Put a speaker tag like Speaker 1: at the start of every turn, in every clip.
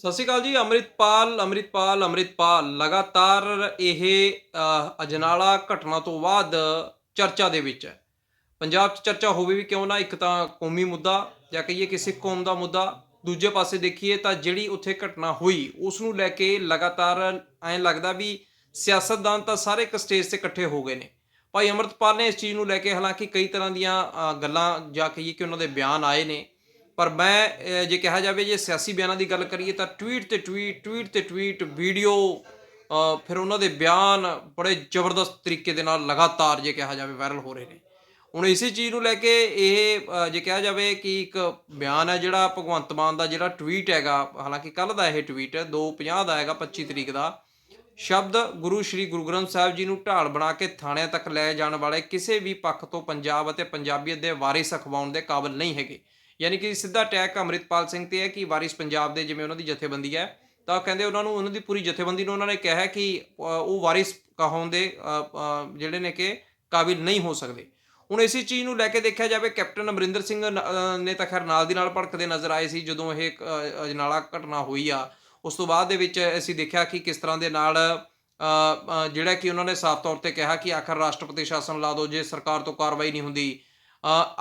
Speaker 1: ਸਤਿ ਸ਼੍ਰੀ ਅਕਾਲ ਜੀ। ਅੰਮ੍ਰਿਤਪਾਲ ਲਗਾਤਾਰ ਇਹ ਅਜਨਾਲਾ ਘਟਨਾ ਤੋਂ ਬਾਅਦ ਚਰਚਾ ਦੇ ਵਿੱਚ ਹੈ। ਪੰਜਾਬ 'ਚ ਚਰਚਾ ਹੋਵੇ ਵੀ ਕਿਉਂ ਨਾ, ਇੱਕ ਤਾਂ ਕੌਮੀ ਮੁੱਦਾ ਜਾਂ ਕਹੀਏ ਕਿ ਸਿੱਖ ਕੌਮ ਦਾ ਮੁੱਦਾ, ਦੂਜੇ ਪਾਸੇ ਦੇਖੀਏ ਤਾਂ ਜਿਹੜੀ ਉੱਥੇ ਘਟਨਾ ਹੋਈ ਉਸ ਨੂੰ ਲੈ ਕੇ ਲਗਾਤਾਰ ਐਂ ਲੱਗਦਾ ਵੀ ਸਿਆਸਤਦਾਨ ਤਾਂ ਸਾਰੇ ਇੱਕ ਸਟੇਜ 'ਤੇ ਇਕੱਠੇ ਹੋ ਗਏ ਨੇ। ਭਾਈ ਅੰਮ੍ਰਿਤਪਾਲ ਨੇ ਇਸ ਚੀਜ਼ ਨੂੰ ਲੈ ਕੇ ਹਾਲਾਂਕਿ ਕਈ ਤਰ੍ਹਾਂ ਦੀਆਂ ਗੱਲਾਂ ਜਾਂ ਕਹੀਏ ਕਿ ਉਹਨਾਂ ਦੇ ਬਿਆਨ ਆਏ ਨੇ, ਪਰ ਮੈਂ ਜੇ ਕਿਹਾ ਜਾਵੇ ਜੇ ਸਿਆਸੀ ਬਿਆਨਾਂ ਦੀ ਗੱਲ ਕਰੀਏ ਤਾਂ ਟਵੀਟ ਵੀਡੀਓ, ਫਿਰ ਉਹਨਾਂ ਦੇ ਬਿਆਨ ਬੜੇ ਜ਼ਬਰਦਸਤ ਤਰੀਕੇ ਦੇ ਨਾਲ ਲਗਾਤਾਰ ਜੇ ਕਿਹਾ ਜਾਵੇ ਵਾਇਰਲ ਹੋ ਰਹੇ ਨੇ। ਹੁਣ ਇਸੇ ਚੀਜ਼ ਨੂੰ ਲੈ ਕੇ ਇਹ ਜੇ ਕਿਹਾ ਜਾਵੇ ਕਿ ਇੱਕ ਬਿਆਨ ਹੈ ਜਿਹੜਾ ਭਗਵੰਤ ਮਾਨ ਦਾ ਜਿਹੜਾ ਟਵੀਟ ਹੈਗਾ, ਹਾਲਾਂਕਿ ਕੱਲ੍ਹ ਦਾ ਇਹ ਟਵੀਟ 2:50 ਦਾ ਹੈਗਾ, 25 ਤਰੀਕ ਦਾ। ਸ਼ਬਦ ਗੁਰੂ ਸ਼੍ਰੀ ਗੁਰੂ ਗ੍ਰੰਥ ਸਾਹਿਬ ਜੀ ਨੂੰ ਢਾਲ ਬਣਾ ਕੇ ਥਾਣਿਆਂ ਤੱਕ ਲੈ ਜਾਣ ਵਾਲੇ ਕਿਸੇ ਵੀ ਪੱਖ ਤੋਂ ਪੰਜਾਬ ਅਤੇ ਪੰਜਾਬੀਅਤ ਦੇ ਵਾਰਿਸ ਅਖਵਾਉਣ ਦੇ ਕਾਬਿਲ ਨਹੀਂ ਹੈਗੇ। ਯਾਨੀ ਕਿ ਸਿੱਧਾ ਅਟੈਕ ਅੰਮ੍ਰਿਤਪਾਲ ਸਿੰਘ ਤੇ ਹੈ ਕਿ ਵਾਰਿਸ ਪੰਜਾਬ ਦੇ ਜਿਵੇਂ ਉਹਨਾਂ ਦੀ ਜਥੇਬੰਦੀ ਹੈ, ਤਾਂ ਕਹਿੰਦੇ ਉਹਨਾਂ ਦੀ ਪੂਰੀ ਜਥੇਬੰਦੀ ਨੂੰ ਉਹਨਾਂ ਨੇ ਕਿਹਾ ਕਿ ਉਹ ਵਾਰਿਸ ਕਹਾਉਣ ਦੇ ਜਿਹੜੇ ਨੇ ਕਿ ਕਾਬਿਲ ਨਹੀਂ ਹੋ ਸਕਦੇ। ਹੁਣ ਇਸੇ ਚੀਜ਼ ਨੂੰ ਲੈ ਕੇ ਦੇਖਿਆ ਜਾਵੇ, ਕੈਪਟਨ ਅਮਰਿੰਦਰ ਸਿੰਘ ਨੇ ਤਾਂ ਖੈਰ ਨਾਲ ਦੀ ਨਾਲ ਭੜਕਦੇ ਨਜ਼ਰ ਆਏ ਸੀ ਜਦੋਂ ਇਹ ਅਜਨਾਲਾ ਘਟਨਾ ਹੋਈ ਆ। ਉਸ ਤੋਂ ਬਾਅਦ ਦੇ ਵਿੱਚ ਅਸੀਂ ਦੇਖਿਆ ਕਿ ਕਿਸ ਤਰ੍ਹਾਂ ਦੇ ਨਾਲ ਜਿਹੜਾ ਕਿ ਉਹਨਾਂ ਨੇ ਸਾਫ਼ ਤੌਰ 'ਤੇ ਕਿਹਾ ਕਿ ਆਖਰ ਰਾਸ਼ਟਰਪਤੀ ਸ਼ਾਸਨ ਲਾ ਦਿਓ ਜੇ ਸਰਕਾਰ ਤੋਂ ਕਾਰਵਾਈ ਨਹੀਂ ਹੁੰਦੀ।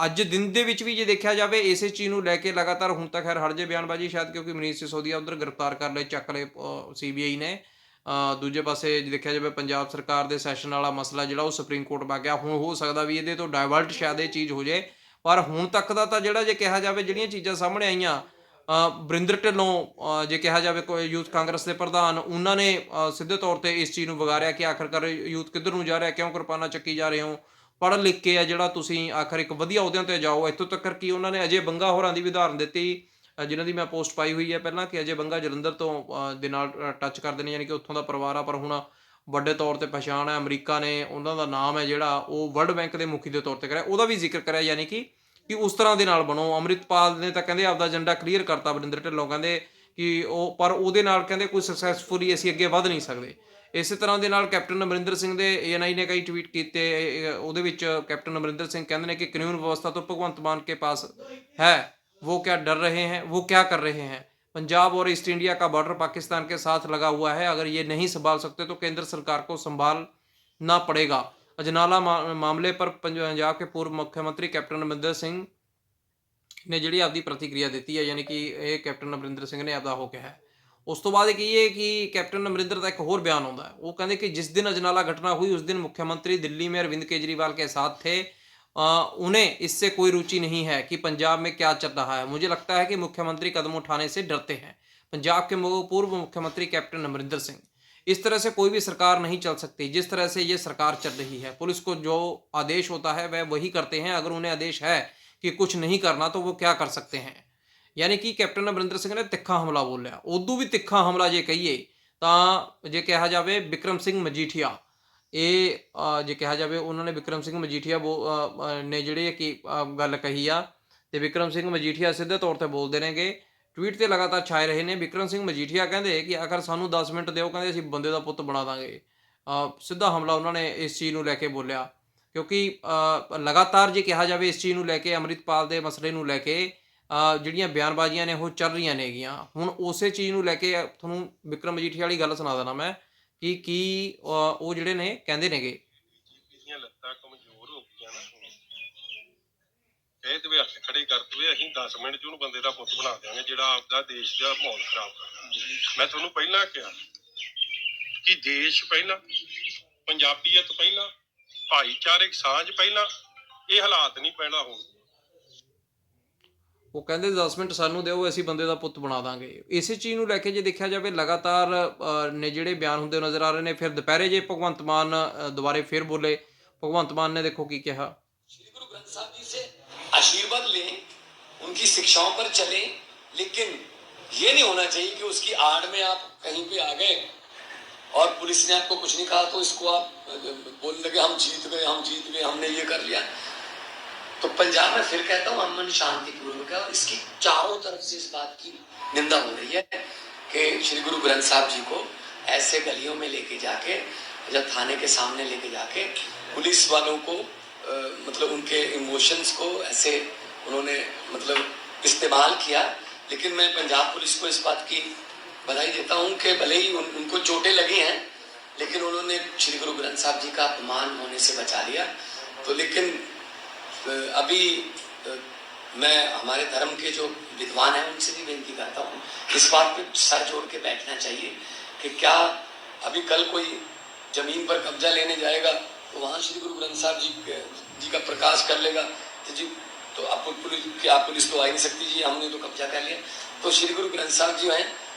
Speaker 1: ਅੱਜ ਦਿਨ ਦੇ ਵਿੱਚ ਵੀ ਜੇ ਦੇਖਿਆ ਜਾਵੇ ਇਸੇ ਚੀਜ਼ ਨੂੰ ਲੈ ਕੇ ਲਗਾਤਾਰ, ਹੁਣ ਤਾਂ ਖੈਰ ਹਟ ਜੇ ਬਿਆਨਬਾਜ਼ੀ ਸ਼ਾਇਦ, ਕਿਉਂਕਿ ਮਨੀਸ਼ ਸਿਸੋਦੀਆ ਉੱਧਰ ਗ੍ਰਿਫਤਾਰ ਕਰ ਲਏ, ਚੱਕ ਲਏ CBI ਨੇ। ਦੂਜੇ ਪਾਸੇ ਜੇ ਦੇਖਿਆ ਜਾਵੇ ਪੰਜਾਬ ਸਰਕਾਰ ਦੇ ਸੈਸ਼ਨ ਵਾਲਾ ਮਸਲਾ ਜਿਹੜਾ ਉਹ ਸੁਪਰੀਮ ਕੋਰਟ ਪਾ ਗਿਆ। ਹੁਣ ਹੋ ਸਕਦਾ ਵੀ ਇਹਦੇ ਤੋਂ ਡਾਇਵਰਟ ਸ਼ਾਇਦ ਇਹ ਚੀਜ਼ ਹੋ ਜਾਏ, ਪਰ ਹੁਣ ਤੱਕ ਦਾ ਤਾਂ ਜਿਹੜਾ ਜੇ ਕਿਹਾ ਜਾਵੇ ਜਿਹੜੀਆਂ ਚੀਜ਼ਾਂ ਸਾਹਮਣੇ ਆਈਆਂ, ਵਰਿੰਦਰ ਢਿੱਲੋਂ ਜੇ ਕਿਹਾ ਜਾਵੇ ਕੋਈ ਯੂਥ ਕਾਂਗਰਸ ਦੇ ਪ੍ਰਧਾਨ, ਉਹਨਾਂ ਨੇ ਸਿੱਧੇ ਤੌਰ 'ਤੇ ਇਸ ਚੀਜ਼ ਨੂੰ ਵਿਗਾੜਿਆ ਕਿ ਆਖਰਕਾਰ ਯੂਥ ਕਿੱਧਰ ਨੂੰ ਜਾ ਰਿਹਾ, ਕਿਉਂ ਕਿਰਪਾਨਾਂ ਚੱਕੀ ਜਾ ਰਹੇ ਹੋ, ਪੜ੍ਹ ਲਿਖ ਕੇ ਆ ਜਿਹੜਾ ਤੁਸੀਂ ਆਖਰ ਇੱਕ ਵਧੀਆ ਅਹੁਦਿਆਂ 'ਤੇ ਜਾਓ। ਇੱਥੋਂ ਤੱਕ ਕਿ ਉਹਨਾਂ ਨੇ ਅਜੇ ਬੰਗਾ ਹੋਰਾਂ ਦੀ ਵੀ ਉਦਾਹਰਨ ਦਿੱਤੀ, ਜਿਨ੍ਹਾਂ ਦੀ ਮੈਂ ਪੋਸਟ ਪਾਈ ਹੋਈ ਹੈ ਪਹਿਲਾਂ, ਕਿ ਅਜੇ ਬੰਗਾ ਜਲੰਧਰ ਤੋਂ ਦੇ ਨਾਲ ਟੱਚ ਕਰਦੇ ਨੇ, ਯਾਨੀ ਕਿ ਉੱਥੋਂ ਦਾ ਪਰਿਵਾਰ ਆ, ਪਰ ਹੁਣ ਵੱਡੇ ਤੌਰ 'ਤੇ ਪਛਾਣ ਹੈ। ਅਮਰੀਕਾ ਨੇ ਉਹਨਾਂ ਦਾ ਨਾਮ ਹੈ ਜਿਹੜਾ ਉਹ ਵਰਲਡ ਬੈਂਕ ਦੇ ਮੁਖੀ ਦੇ ਤੌਰ 'ਤੇ ਕਰਿਆ, ਉਹਦਾ ਵੀ ਜ਼ਿਕਰ ਕਰਿਆ, ਯਾਨੀ ਕਿ ਉਸ ਤਰ੍ਹਾਂ ਦੇ ਨਾਲ ਬਣੋ। ਅੰਮ੍ਰਿਤਪਾਲ ਨੇ ਤਾਂ ਕਹਿੰਦੇ ਆਪਦਾ ਏਜੰਡਾ ਕਲੀਅਰ ਕਰਤਾ, ਵਰਿੰਦਰ ਢਿੱਲੋਂ ਕਹਿੰਦੇ ਕਿ ਉਹ, ਪਰ ਉਹਦੇ ਨਾਲ ਕਹਿੰਦੇ ਕੋਈ ਸਕਸੈਸਫੁਲੀ ਅਸੀਂ ਅੱਗੇ ਵੱਧ ਨਹੀਂ ਸਕਦੇ। ਇਸੇ ਤਰ੍ਹਾਂ ਦੇ ਨਾਲ ਕੈਪਟਨ ਅਮਰਿੰਦਰ ਸਿੰਘ ਦੇ ANI ਨੇ ਕਈ ਟਵੀਟ ਕੀਤੇ, ਉਹਦੇ ਵਿੱਚ ਕੈਪਟਨ ਅਮਰਿੰਦਰ ਸਿੰਘ ਕਹਿੰਦੇ ਨੇ ਕਿ ਕਾਨੂੰਨ ਵਿਵਸਥਾ ਤੋਂ ਭਗਵੰਤ ਮਾਨ ਕੇ ਪਾਸ है, वो क्या डर रहे हैं, वो क्या कर रहे हैं। पंजाब और ईस्ट इंडिया का बॉर्डर पाकिस्तान के साथ लगा हुआ है, अगर ये नहीं संभाल सकते तो केंद्र सरकार को संभालना पड़ेगा। अजनाला मामले पर पंजाब के पूर्व मुख्यमंत्री कैप्टन अमरिंदर सिंह ने ਜਿਹੜੀ ਆਪਦੀ ਪ੍ਰਤੀਕਿਰਿਆ ਦਿੱਤੀ ਹੈ, ਯਾਨੀ ਕਿ ਇਹ ਕੈਪਟਨ ਅਮਰਿੰਦਰ ਸਿੰਘ ਨੇ ਆਪਦਾ ਹੋ ਕਿਹਾ ਹੈ। ਉਸ ਤੋਂ ਬਾਅਦ ਕੀ ਹੈ ਕਿ ਕੈਪਟਨ ਅਮਰਿੰਦਰ ਦਾ ਇੱਕ ਹੋਰ ਬਿਆਨ ਆਉਂਦਾ ਹੈ, ਉਹ ਕਹਿੰਦੇ कि जिस दिन अजनाला घटना हुई उस दिन मुख्यमंत्री दिल्ली में अरविंद केजरीवाल के साथ थे, उन्हें इससे कोई रुचि नहीं है कि पंजाब में क्या चल रहा है। मुझे लगता है कि मुख्यमंत्री कदम उठाने से डरते हैं। पंजाब के पूर्व मुख्यमंत्री कैप्टन अमरिंदर सिंह, इस तरह से कोई भी सरकार नहीं चल सकती जिस तरह से ये सरकार चल रही है। पुलिस को जो आदेश होता है वह वही करते हैं, अगर उन्हें आदेश है कि कुछ नहीं करना तो वो क्या कर सकते हैं। यानी कि कैप्टन ਅਮਰਿੰਦਰ ਸਿੰਘ ਨੇ ਤਿੱਖਾ ਹਮਲਾ ਬੋਲਿਆ। ਉਦੋਂ ਵੀ ਤਿੱਖਾ ਹਮਲਾ ਜੇ ਕਹੀਏ ਤਾਂ ਜੇ ਕਿਹਾ ਜਾਵੇ ਬਿਕਰਮ ਸਿੰਘ ਮਜੀਠੀਆ, ਇਹ ਜੇ ਕਿਹਾ ਜਾਵੇ ਉਹਨਾਂ ਨੇ ਬਿਕਰਮ ਸਿੰਘ ਮਜੀਠੀਆ ਨੇ ਜਿਹੜੇ ਕਿ ਗੱਲ ਕਹੀ ਆ, ਤੇ ਬਿਕਰਮ ਸਿੰਘ ਮਜੀਠੀਆ ਸਿੱਧੇ ਤੌਰ 'ਤੇ ਬੋਲਦੇ ਨੇਗੇ, ਟਵੀਟ 'ਤੇ ਲਗਾਤਾਰ ਛਾਏ ਰਹੇ ਨੇ। ਬਿਕਰਮ ਸਿੰਘ ਮਜੀਠੀਆ ਕਹਿੰਦੇ ਕਿ ਆਖਰ ਸਾਨੂੰ 10 ਮਿੰਟ ਦਿਓ, ਕਹਿੰਦੇ ਅਸੀਂ ਬੰਦੇ ਦਾ ਪੁੱਤ ਬਣਾ ਦਾਂਗੇ। ਸਿੱਧਾ ਹਮਲਾ ਉਹਨਾਂ ਨੇ ਇਸ ਚੀਜ਼ ਨੂੰ ਲੈ ਕੇ ਬੋਲਿਆ, ਕਿਉਂਕਿ ਲਗਾਤਾਰ ਜੇ ਕਿਹਾ ਜਾਵੇ ਇਸ ਚੀਜ਼ ਨੂੰ ਲੈ ਕੇ, ਅੰਮ੍ਰਿਤਪਾਲ ਦੇ ਮਸਲੇ ਨੂੰ ਲੈ ਕੇ ਜਿਹੜੀਆਂ ਬਿਆਨਬਾਜ਼ੀਆਂ ਨੇ ਉਹ ਚੱਲ ਰਹੀਆਂ ਨੇਗੀਆਂ। ਹੁਣ ਉਸੇ ਚੀਜ਼ ਨੂੰ ਲੈ ਕੇ ਤੁਹਾਨੂੰ ਬਿਕਰਮ ਮਜੀਠੀਆ ਵਾਲੀ ਗੱਲ ਸੁਣਾ ਦੇਣਾ ਮੈਂ ਕਿ ਕੀ ਉਹ ਜਿਹੜੇ ਨੇ ਕਹਿੰਦੇ ਨੇਗੇ,
Speaker 2: ਲੱਤਾਂ ਕਮਜ਼ੋਰ ਹੋ ਗਈਆਂ ਨਾ, ਇਹ ਤੇ ਹੱਥ ਖੜੇ ਕਰ ਦਵੇ, ਅਸੀਂ 10 ਮਿੰਟ 'ਚ ਉਹਨੂੰ ਬੰਦੇ ਦਾ ਪੁੱਤ ਬਣਾ ਦਿਆਂਗੇ ਜਿਹੜਾ ਆਪਦਾ ਦੇਸ਼ ਦਾ ਮਾਹੌਲ ਖਰਾਬ ਕਰ। ਮੈਂ ਤੁਹਾਨੂੰ ਪਹਿਲਾਂ ਕਿਹਾ ਕਿ ਦੇਸ਼ ਪਹਿਲਾਂ, ਪੰਜਾਬੀਅਤ ਪਹਿਲਾਂ, ਭਾਈਚਾਰਕ ਸਾਂਝ ਪਹਿਲਾਂ, ਇਹ ਹਾਲਾਤ ਨਹੀਂ ਪੈਦਾ ਹੋਣ।
Speaker 1: ਉਹ ਕਹਿੰਦੇ 10 ਮਿੰਟ ਸਾਨੂੰ ਦਿਓ, ਅਸੀਂ ਬੰਦੇ ਦਾ ਪੁੱਤ ਬਣਾ ਦਾਂਗੇ। ਇਸੇ ਚੀਜ਼ ਨੂੰ ਲੈ ਕੇ ਜੇ ਦੇਖਿਆ ਜਾਵੇ ਲਗਾਤਾਰ ਨੇ ਜਿਹੜੇ ਬਿਆਨ ਹੁੰਦੇ ਨਜ਼ਰ ਆ ਰਹੇ ਨੇ। ਫਿਰ ਦੁਪਹਿਰੇ ਜੇ ਭਗਵੰਤ ਮਾਨ ਦੁਬਾਰੇ ਫਿਰ ਬੋਲੇ। ਭਗਵੰਤ ਮਾਨ ਨੇ ਦੇਖੋ ਕੀ ਕਿਹਾ।
Speaker 3: श्री गुरु ग्रंथ साहब जी से आशीर्वाद लें, उनकी शिक्षाओं पर चलें, लेकिन ये नहीं होना चाहिए कि उसकी आड़ में आप कहीं पे आ गए और पुलिस ने आपको कुछ नहीं कहा तो इसको आप बोलने लगे हम जीत गए, हमने ये कर लिया। तो पंजाब में फिर कहता हूँ अमन शांति पूर्वक है, और इसकी चारों तरफ से इस बात की निंदा हो रही है कि श्री गुरु ग्रंथ साहब जी को ऐसे गलियों में लेके जाके, जब थाने के सामने लेके जाके पुलिस वालों को मतलब उनके इमोशंस को ऐसे उन्होंने मतलब इस्तेमाल किया। लेकिन मैं पंजाब पुलिस को इस बात की बधाई देता हूं कि भले ही उनको चोटें लगी हैं, लेकिन उन्होंने श्री गुरु ग्रंथ साहब जी का अपमान होने से बचा लिया। तो लेकिन अभी मैं हमारे धर्म के जो विद्वान हैं उनसे भी बेनती करता हूँ, इस बात पे सर जोड़ के बैठना चाहिए कि क्या अभी कल कोई जमीन पर कब्जा लेने जाएगा तो वहाँ श्री गुरु ग्रंथ साहब जी का प्रकाश कर लेगा तो जी, तो आप पुलिस तो आ ही नहीं सकती जी, हमने तो कब्जा कर लिया। तो श्री गुरु ग्रंथ साहब जी हैं,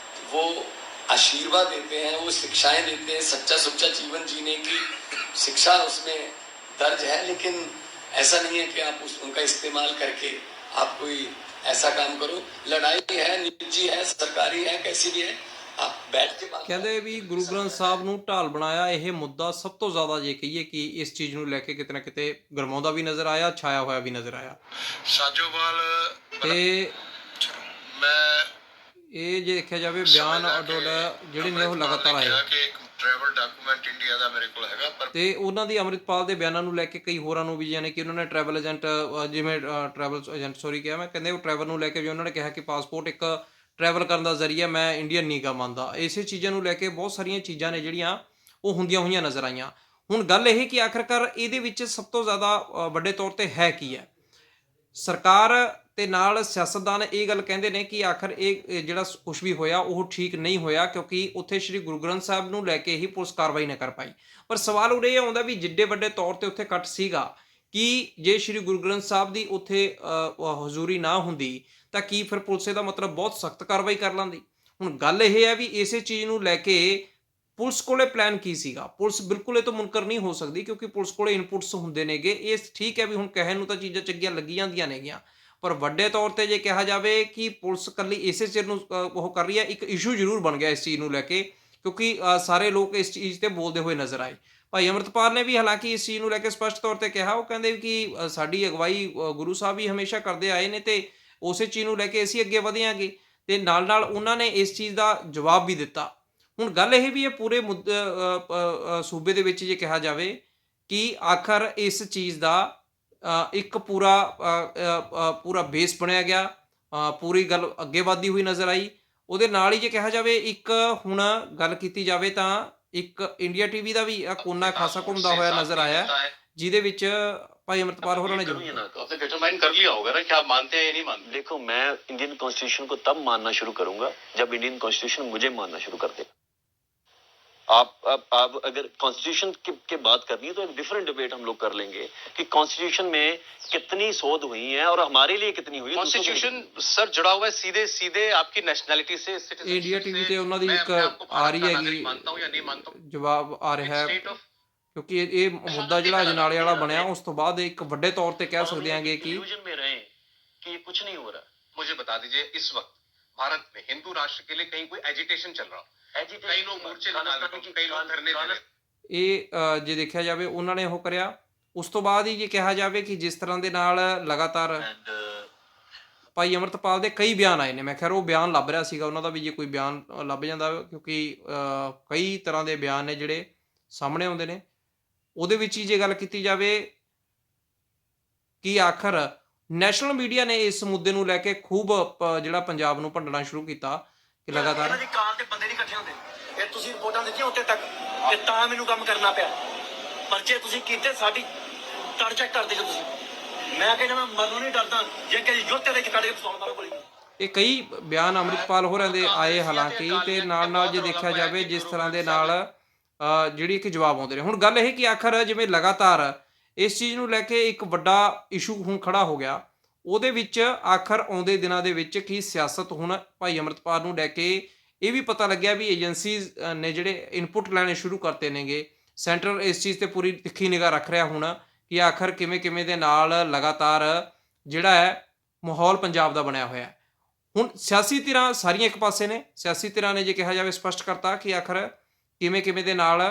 Speaker 3: वो आशीर्वाद देते हैं, वो शिक्षाएं देते हैं, सच्चा सुच्चा जीवन जीने की शिक्षा उसमें दर्ज है। लेकिन ऐसा नहीं है कि आप उनका इस्तेमाल करके आप कोई ऐसा काम करो। लड़ाई है, निजी है, सरकारी है, कैसी भी है, आप बैठ के बात
Speaker 1: ਕਹਿੰਦੇ ਵੀ ਗੁਰੂ ਗ੍ਰੰਥ ਸਾਹਿਬ ਨੂੰ ਢਾਲ ਬਣਾਇਆ ਇਹ ਮੁੱਦਾ ਸਭ ਤੋਂ ਜ਼ਿਆਦਾ ਜੇ ਕਹੀਏ ਕਿ ਇਸ ਚੀਜ਼ ਨੂੰ ਲੈ ਕੇ ਕਿਤੇ ਨਾ ਕਿਤੇ ਗਰਮਾਉਂਦਾ ਵੀ ਨਜ਼ਰ ਆਇਆ, ਛਾਇਆ ਹੋਇਆ ਵੀ ਨਜ਼ਰ ਆਇਆ।
Speaker 4: ਸਾਜੋਵਾਲ
Speaker 1: ਤੇ
Speaker 4: ਮੈਂ
Speaker 1: ਇਹ ਜੇ ਦੇਖਿਆ ਜਾਵੇ ਬਿਆਨ ਅੱਡੋ ਅੱਡ ਜਿਹੜੇ ਨੇ ਉਹ ਲਗਾਤਾਰ ਆਏ
Speaker 4: ਕਿ ਇੱਕ ਟਰੈਵਲ ਡਾਕੂਮੈਂਟ ਇੰਡੀਆ ਦਾ ਮੇਰੇ ਕੋਲ ਹੈਗਾ, ਪਰ
Speaker 1: ਤੇ ਉਹਨਾਂ ਦੀ ਅੰਮ੍ਰਿਤਪਾਲ ਦੇ ਬਿਆਨਾਂ ਨੂੰ ਲੈ ਕੇ ਕਈ ਹੋਰਾਂ ਨੂੰ ਵੀ ਯਾਨੀ ਕਿ ਉਹਨਾਂ ਨੇ ਟਰੈਵਲ ਏਜੰਟ ਜਿਵੇਂ ਟਰੈਵਲ ਏਜੰਟ ਸੌਰੀ ਕਿਹਾ ਮੈਂ, ਕਹਿੰਦੇ ਉਹ ਟਰੈਵਲ ਨੂੰ ਲੈ ਕੇ ਵੀ ਉਹਨਾਂ ਨੇ ਕਿਹਾ ਕਿ ਪਾਸਪੋਰਟ ਇੱਕ ਟਰੈਵਲ ਕਰਨ ਦਾ ਜ਼ਰੀਆ, ਮੈਂ ਇੰਡੀਅਨ ਨਹੀਂ ਗਾ ਮੰਨਦਾ। ਇਸੇ ਚੀਜ਼ਾਂ ਨੂੰ ਲੈ ਕੇ ਬਹੁਤ ਸਾਰੀਆਂ ਚੀਜ਼ਾਂ ਨੇ ਜਿਹੜੀਆਂ ਉਹ ਹੁੰਦੀਆਂ ਹੋਈਆਂ ਨਜ਼ਰ ਆਈਆਂ। ਹੁਣ ਗੱਲ ਇਹ ਕਿ ਆਖਰਕਾਰ ਇਹਦੇ ਵਿੱਚ ਸਭ ਤੋਂ ਜ਼ਿਆਦਾ ਵੱਡੇ ਤੌਰ ਤੇ ਹੈ ਕੀ ਹੈ। ਸਰਕਾਰ ਤੇ ਨਾਲ ਸਿਆਸਤਦਾਨ ਇਹ ਗੱਲ ਕਹਿੰਦੇ ਨੇ ਕਿ ਆਖਰ ਇਹ ਜਿਹੜਾ ਕੁਛ ਵੀ ਹੋਇਆ ਉਹ ਠੀਕ ਨਹੀਂ ਹੋਇਆ, ਕਿਉਂਕਿ ਉੱਥੇ ਸ਼੍ਰੀ ਗੁਰੂ ਗ੍ਰੰਥ ਸਾਹਿਬ ਨੂੰ ਲੈ ਕੇ ਹੀ ਪੁਲਿਸ ਕਾਰਵਾਈ ਨਾ ਕਰ ਪਾਈ। ਪਰ ਸਵਾਲ ਉਰੇ ਇਹ ਆਉਂਦਾ ਵੀ ਜਿੱਡੇ ਵੱਡੇ ਤੌਰ ਤੇ ਉੱਥੇ ਇਕੱਠ ਸੀਗਾ ਕਿ ਜੇ ਸ਼੍ਰੀ ਗੁਰੂ ਗ੍ਰੰਥ ਸਾਹਿਬ ਦੀ ਉੱਥੇ ਹਜ਼ੂਰੀ ਨਾ ਹੁੰਦੀ ਤਾਂ ਕੀ ਫਿਰ ਪੁਲਿਸ ਦਾ ਮਤਲਬ ਬਹੁਤ ਸਖਤ ਕਾਰਵਾਈ ਕਰ ਲੈਂਦੀ। ਹੁਣ ਗੱਲ ਇਹ ਹੈ ਵੀ ਇਸੇ ਚੀਜ਼ ਨੂੰ ਲੈ ਕੇ ਪੁਲਿਸ ਕੋਲੇ ਪਲਾਨ ਕੀ ਸੀਗਾ। ਪੁਲਿਸ ਬਿਲਕੁਲ ਇਹ ਤੋਂ ਮੁਨਕਰ ਨਹੀਂ ਹੋ ਸਕਦੀ ਕਿਉਂਕਿ ਪੁਲਿਸ ਕੋਲੇ ਇਨਪੁਟਸ ਹੁੰਦੇ ਨੇਗੇ। ਇਹ ਠੀਕ ਹੈ ਵੀ ਹੁਣ ਕਹਿਣ ਨੂੰ ਤਾਂ ਚੀਜ਼ਾਂ ਚੰਗੀਆਂ ਲੱਗੀ ਜਾਂਦੀਆਂ ਨੇਗੀਆਂ, ਪਰ ਵੱਡੇ ਤੌਰ ਤੇ ਜੇ ਕਿਹਾ ਜਾਵੇ ਕਿ ਪੁਲਿਸ ਇਕੱਲੀ ਇਸੇ ਚੀਜ਼ ਨੂੰ ਉਹ ਕਰ ਰਹੀ ਹੈ, ਇੱਕ ਇਸ਼ੂ ਜ਼ਰੂਰ ਬਣ ਗਿਆ ਇਸ ਚੀਜ਼ ਨੂੰ ਲੈ ਕੇ, ਕਿਉਂਕਿ ਸਾਰੇ ਲੋਕ ਇਸ ਚੀਜ਼ ਤੇ ਬੋਲਦੇ ਹੋਏ ਨਜ਼ਰ ਆਏ। ਭਾਈ ਅੰਮ੍ਰਿਤਪਾਲ ਨੇ ਵੀ ਹਾਲਾਂਕਿ ਇਸ ਚੀਜ਼ ਨੂੰ ਲੈ ਕੇ ਸਪਸ਼ਟ ਤੌਰ ਤੇ ਕਿਹਾ, ਉਹ ਕਹਿੰਦੇ ਕਿ ਸਾਡੀ ਅਗਵਾਈ ਗੁਰੂ ਸਾਹਿਬ ਵੀ ਹਮੇਸ਼ਾ ਕਰਦੇ ਆਏ ਨੇ ਤੇ ਉਸੇ ਚੀਜ਼ ਨੂੰ ਲੈ ਕੇ ਅਸੀਂ ਅੱਗੇ ਵਧਾਂਗੇ, ਤੇ ਨਾਲ ਨਾਲ ਉਹਨਾਂ ਨੇ ਇਸ ਚੀਜ਼ ਦਾ ਜਵਾਬ ਵੀ ਦਿੱਤਾ। ਹੁਣ ਗੱਲ ਇਹ ਵੀ ਹੈ ਪੂਰੇ ਸੂਬੇ ਦੇ ਵਿੱਚ ਜੇ ਕਿਹਾ ਜਾਵੇ ਕਿ ਆਖਰ ਇਸ ਚੀਜ਼ ਦਾ ਇੱਕ ਪੂਰਾ ਬੇਸ ਬਣਿਆ ਗਿਆ, ਪੂਰੀ ਗੱਲ ਅੱਗੇ ਵਧਦੀ ਹੋਈ ਨਜ਼ਰ ਆਈ। ਉਹਦੇ ਨਾਲ ਹੀ ਜੇ ਕਿਹਾ ਜਾਵੇ ਇੱਕ ਹੁਣ ਗੱਲ ਕੀਤੀ ਜਾਵੇ ਤਾਂ ਇੱਕ ਇੰਡੀਆ ਟੀਵੀ ਦਾ ਵੀ ਕੋਨਾ ਖਾਸਾ ਘੁੰਮਦਾ ਹੋਇਆ ਨਜ਼ਰ ਆਇਆ, ਜਿਹਦੇ ਵਿੱਚ ਭਾਈ ਅੰਮ੍ਰਿਤਪਾਲ ਹੋਰਾਂ ਨੇ
Speaker 5: आपने डिटरमाइन कर लिया होगा ना कि आप मानते हैं या नहीं मानते। देखो, मैं इंडियन कॉन्स्टिट्यूशन को तब मानना शुरू करूंगा जब इंडियन कॉन्स्टिट्यूशन मुझे मानना शुरू कर देगा। आप अगर कॉन्स्टिट्यूशन की बात करनी है तो एक डिफरेंट डिबेट हम लोग कर लेंगे कि कॉन्स्टिट्यूशन में कितनी शोध हुई है और हमारे लिए कितनी हुई है। कॉन्स्टिट्यूशन सर जुड़ा हुआ है सीधे सीधे आपकी नेशनैलिटी से।
Speaker 1: ਇੰਡੀਆ ਟੀਵੀ ਤੇ ਉਹਨਾਂ ਦੀ ਇੱਕ ਆ ਰਹੀ ਹੈਗੀ,
Speaker 5: मानता हूँ या नहीं मानता हूँ।
Speaker 1: ਜਵਾਬ ਆ ਰਿਹਾ ਹੈ, ਕਿਉਂਕਿ ਇਹ ਮੁੱਦਾ ਜਿਹੜਾ ਅਜਨਾਲੇ ਵਾਲਾ ਬਣਿਆ ਉਸ ਤੋਂ ਬਾਅਦ ਇੱਕ ਵੱਡੇ ਤੌਰ ਤੇ ਕਹਿ ਸਕਦੇ ਹਾਂਗੇ ਕਿ
Speaker 5: में रहे कि कुछ नहीं हो रहा।
Speaker 4: मुझे बता दीजिए, इस वक्त भारत में हिंदू राष्ट्र के लिए कहीं कोई एजिटेशन चल रहा हो? कई लोग मोर्चे निकाल रहे हो, कई लोग धरने दे रहे हैं।
Speaker 1: ਇਹ ਜੇ ਦੇਖਿਆ ਜਾਵੇ ਉਹਨਾਂ ਨੇ ਉਹ ਕਰਿਆ। ਉਸ ਤੋਂ ਬਾਅਦ ਹੀ ਜੇ ਕਿਹਾ ਜਾਵੇ ਕਿ ਜਿਸ ਤਰ੍ਹਾਂ ਦੇ ਨਾਲ ਲਗਾਤਾਰ ਭਾਈ ਅੰਮ੍ਰਿਤਪਾਲ ਦੇ ਕਈ ਬਿਆਨ ਆਏ ਨੇ, ਮੈਂ ਖੈਰ ਉਹ ਬਿਆਨ ਲੱਭ ਰਿਹਾ ਸੀਗਾ ਉਹਨਾਂ ਦਾ ਵੀ, ਜੇ ਕੋਈ ਬਿਆਨ ਲੱਭ ਜਾਂਦਾ, ਕਿਉਂਕਿ ਕਈ ਤਰ੍ਹਾਂ ਦੇ ਬਿਆਨ ਨੇ ਜਿਹੜੇ ਸਾਹਮਣੇ ਆਉਂਦੇ ਨੇ। ਉਹਦੇ ਵਿੱਚ ਹੀ ਜੇ ਗੱਲ ਕੀਤੀ ਜਾਵੇ ਕਿ ਆਖਰ ਨੈਸ਼ਨਲ ਮੀਡੀਆ ਨੇ ਇਸ ਮੁੱਦੇ ਨੂੰ ਲੈ ਕੇ ਖੂਬ ਜਿਹੜਾ ਪੰਜਾਬ ਨੂੰ ਭੰਡਣਾ ਸ਼ੁਰੂ ਕੀਤਾ ਕਿ ਲਗਾਤਾਰ
Speaker 6: ਇਹਨਾਂ ਦੀ ਕਾਲ ਤੇ ਬੰਦੇ ਨਹੀਂ ਇਕੱਠੇ ਹੁੰਦੇ। ਇਹ ਤੁਸੀਂ ਰਿਪੋਰਟਾਂ ਦਿੱਤੀਆਂ ਉੱਤੇ ਤੱਕ ਤੇ ਤਾਂ ਮੈਨੂੰ ਕੰਮ ਕਰਨਾ ਪਿਆ। ਪਰਚੇ ਤੁਸੀਂ ਕੀਤੇ, ਸਾਡੀ ਤੜ ਚੈੱਕ ਕਰਦੇ ਜੋ ਤੁਸੀਂ। ਮੈਂ ਕਹਿੰਦਾ ਮੈਂ ਮਰਨੋਂ ਨਹੀਂ ਡਰਦਾ, ਜੇ ਕਿ ਯੁੱਧ ਦੇ ਵਿੱਚ ਕੱਢ ਕੇ ਫਸਾਉਣ ਵਾਲਾ ਗੋਲੀ।
Speaker 1: ਇਹ ਕਈ ਬਿਆਨ ਅੰਮ੍ਰਿਤਪਾਲ ਹੋਰਾਂ ਦੇ ਆਏ ਹਾਲਾਂਕਿ, ਤੇ ਨਾਲ ਨਾਲ ਜੇ ਦੇਖਿਆ ਜਾਵੇ ਜਿਸ ਤਰ੍ਹਾਂ ਦੇ ਨਾਲ ਜਿਹੜੀ ਕਿ ਜਵਾਬ ਆਉਂਦੇ ਨੇ। ਹੁਣ ਗੱਲ ਇਹ ਕਿ ਆਖਰ ਜਿਵੇਂ ਲਗਾਤਾਰ ਇਸ ਚੀਜ਼ ਨੂੰ ਲੈ ਕੇ ਇੱਕ ਵੱਡਾ ਇਸ਼ੂ ਹੁਣ ਖੜਾ ਹੋ ਗਿਆ, ਉਹਦੇ ਵਿੱਚ ਆਖਰ ਆਉਂਦੇ ਦਿਨਾਂ ਦੇ ਵਿੱਚ ਕੀ ਸਿਆਸਤ ਹੁਣ ਭਾਈ ਅੰਮ੍ਰਿਤਪਾਲ ਨੂੰ ਲੈ ਕੇ ਇਹ ਵੀ ਪਤਾ ਲੱਗਿਆ ਵੀ ਏਜੰਸੀਜ਼ ਨੇ ਜਿਹੜੇ ਇਨਪੁਟ ਲੈਣੇ ਸ਼ੁਰੂ ਕਰਤੇ ਨੇਗੇ। ਸੈਂਟਰ ਇਸ ਚੀਜ਼ ਤੇ ਪੂਰੀ ਤਿੱਖੀ ਨਿਗਾਹ ਰੱਖ ਰਿਹਾ ਹੁਣ ਕਿ ਆਖਰ ਕਿਵੇਂ ਦੇ ਨਾਲ ਲਗਾਤਾਰ ਜਿਹੜਾ ਹੈ ਮਾਹੌਲ ਪੰਜਾਬ ਦਾ ਬਣਿਆ ਹੋਇਆ। ਹੁਣ ਸਿਆਸੀ ਧਿਰਾਂ ਸਾਰੀਆਂ ਇੱਕ ਪਾਸੇ ਨੇ, ਸਿਆਸੀ ਧਿਰਾਂ ਨੇ ਜੇ ਕਿਹਾ ਜਾਵੇ ਸਪਸ਼ਟ ਕਰਤਾ ਕਿ ਆਖਰ ਕਿਵੇਂ ਦੇ ਨਾਲ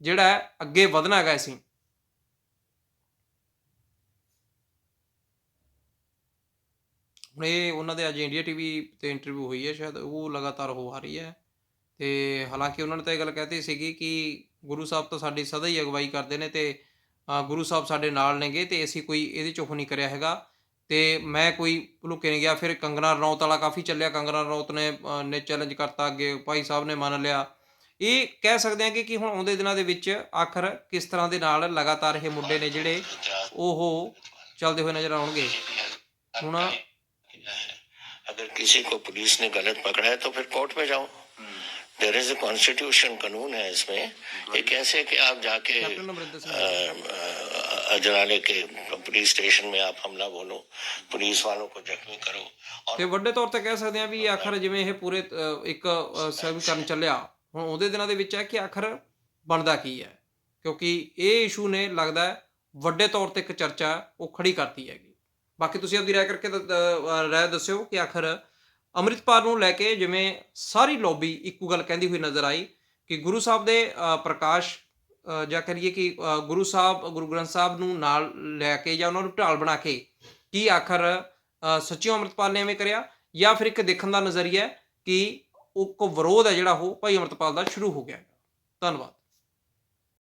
Speaker 1: ਜਿਹੜਾ ਹੈ ਅੱਗੇ ਵਧਣਾ ਹੈਗਾ ਅਸੀਂ। ਹੁਣ ਇਹ ਉਹਨਾਂ ਦੇ ਅੱਜ ਇੰਡੀਆ ਟੀਵੀ ਤੇ ਇੰਟਰਵਿਊ ਹੋਈ ਹੈ, ਸ਼ਾਇਦ ਉਹ ਲਗਾਤਾਰ ਹੋ ਆ ਰਹੀ ਹੈ। ਤੇ ਹਾਲਾਂਕਿ ਉਹਨਾਂ ਨੇ ਤਾਂ ਇਹ ਗੱਲ ਕਹਿਤੀ ਸੀਗੀ ਕਿ ਗੁਰੂ ਸਾਹਿਬ ਤਾਂ ਸਾਡੀ ਸਦਾ ਹੀ ਅਗਵਾਈ ਕਰਦੇ ਨੇ ਤੇ ਗੁਰੂ ਸਾਹਿਬ ਸਾਡੇ ਨਾਲ ਨੇਗੇ ਤੇ ਅਸੀਂ ਕੋਈ ਇਹਦੇ 'ਚ ਉਹ ਨਹੀਂ ਕਰਿਆ ਹੈਗਾ ਤੇ ਮੈਂ ਕੋਈ ਲੁਕੇ ਨਹੀਂ ਗਿਆ। ਫਿਰ ਕੰਗਨਾ ਰਣੌਤ ਵਾਲਾ ਕਾਫੀ ਚੱਲਿਆ, ਕੰਗਨਾ ਰਣੌਤ ਨੇ ਚੈਲੰਜ ਕਰਤਾ, ਅੱਗੇ ਭਾਈ ਸਾਹਿਬ ਨੇ ਮੰਨ ਲਿਆ। ਇਹ ਕਹਿ ਸਕਦੇ ਹਾਂ ਕਿ ਹੁਣ ਆਉਂਦੇ ਦਿਨਾਂ ਦੇ ਵਿੱਚ ਆਖਰ ਕਿਸ ਤਰ੍ਹਾਂ ਦੇ ਨਾਲ ਲਗਾਤਾਰ ਇਹ ਮੁੱਦੇ ਨੇ ਜਿਹੜੇ ਉਹ ਚੱਲਦੇ ਹੋਏ ਨਜ਼ਰ ਆਉਣਗੇ। ਹੁਣ
Speaker 7: अगर किसी को पुलिस ने गलत पकड़ा है तो फिर कोर्ट में जाओ। देयर इज अ कॉन्स्टिट्यूशन, कानून है इसमें। ये कैसे कि आप जाके
Speaker 1: कैप्टन अमरिंदर सिंह
Speaker 7: अजनाले के पुलिस स्टेशन में आप हमला बोलो, पुलिस वालों को जख्मी करो। और
Speaker 1: ਤੇ ਵੱਡੇ ਤੌਰ ਤੇ ਕਹਿ ਸਕਦੇ ਹਾਂ ਵੀ ਆਖਰ ਜਿਵੇਂ ਇਹ ਪੂਰੇ ਇੱਕ ਸਮੀਕਰਨ ਚੱਲਿਆ, ਹੁਣ ਉਹਦੇ ਦਿਨਾਂ ਦੇ ਵਿੱਚ ਹੈ ਕਿ ਆਖਰ ਬਣਦਾ ਕੀ ਹੈ, ਕਿਉਂਕਿ ਇਹ ਇਸ਼ੂ ਨੇ ਲੱਗਦਾ ਵੱਡੇ ਤੌਰ ਤੇ ਇੱਕ ਚਰਚਾ ਉਹ ਖੜੀ ਕਰਤੀ ਹੈਗੀ। ਬਾਕੀ ਤੁਸੀਂ ਆਪਦੀ ਰਾਏ ਕਰਕੇ ਰਾਏ ਦੱਸਿਓ ਕਿ ਆਖਰ ਅੰਮ੍ਰਿਤਪਾਲ ਨੂੰ ਲੈ ਕੇ ਜਿਵੇਂ ਸਾਰੀ ਲੌਬੀ ਇੱਕੋ ਗੱਲ ਕਹਿੰਦੀ ਹੋਈ ਨਜ਼ਰ ਆਈ ਕਿ ਗੁਰੂ ਸਾਹਿਬ ਦੇ ਪ੍ਰਕਾਸ਼ ਜਾਂ ਕਰੀਏ ਕਿ ਗੁਰੂ ਗ੍ਰੰਥ ਸਾਹਿਬ ਨੂੰ ਨਾਲ ਲੈ ਕੇ ਜਾਂ ਉਹਨਾਂ ਨੂੰ ਢਾਲ ਬਣਾ ਕੇ ਕੀ ਆਖਰ ਸੱਚਿਓ ਅੰਮ੍ਰਿਤਪਾਲ ਨੇ ਐਵੇਂ ਕਰਿਆ, ਜਾਂ ਫਿਰ ਇੱਕ ਦੇਖਣ ਦਾ ਨਜ਼ਰੀਆ ਕਿ ਉਹ ਵਿਰੋਧ ਹੈ ਜਿਹੜਾ ਉਹ ਭਾਈ ਅੰਮ੍ਰਿਤਪਾਲ ਦਾ ਸ਼ੁਰੂ ਹੋ ਗਿਆ। ਧੰਨਵਾਦ।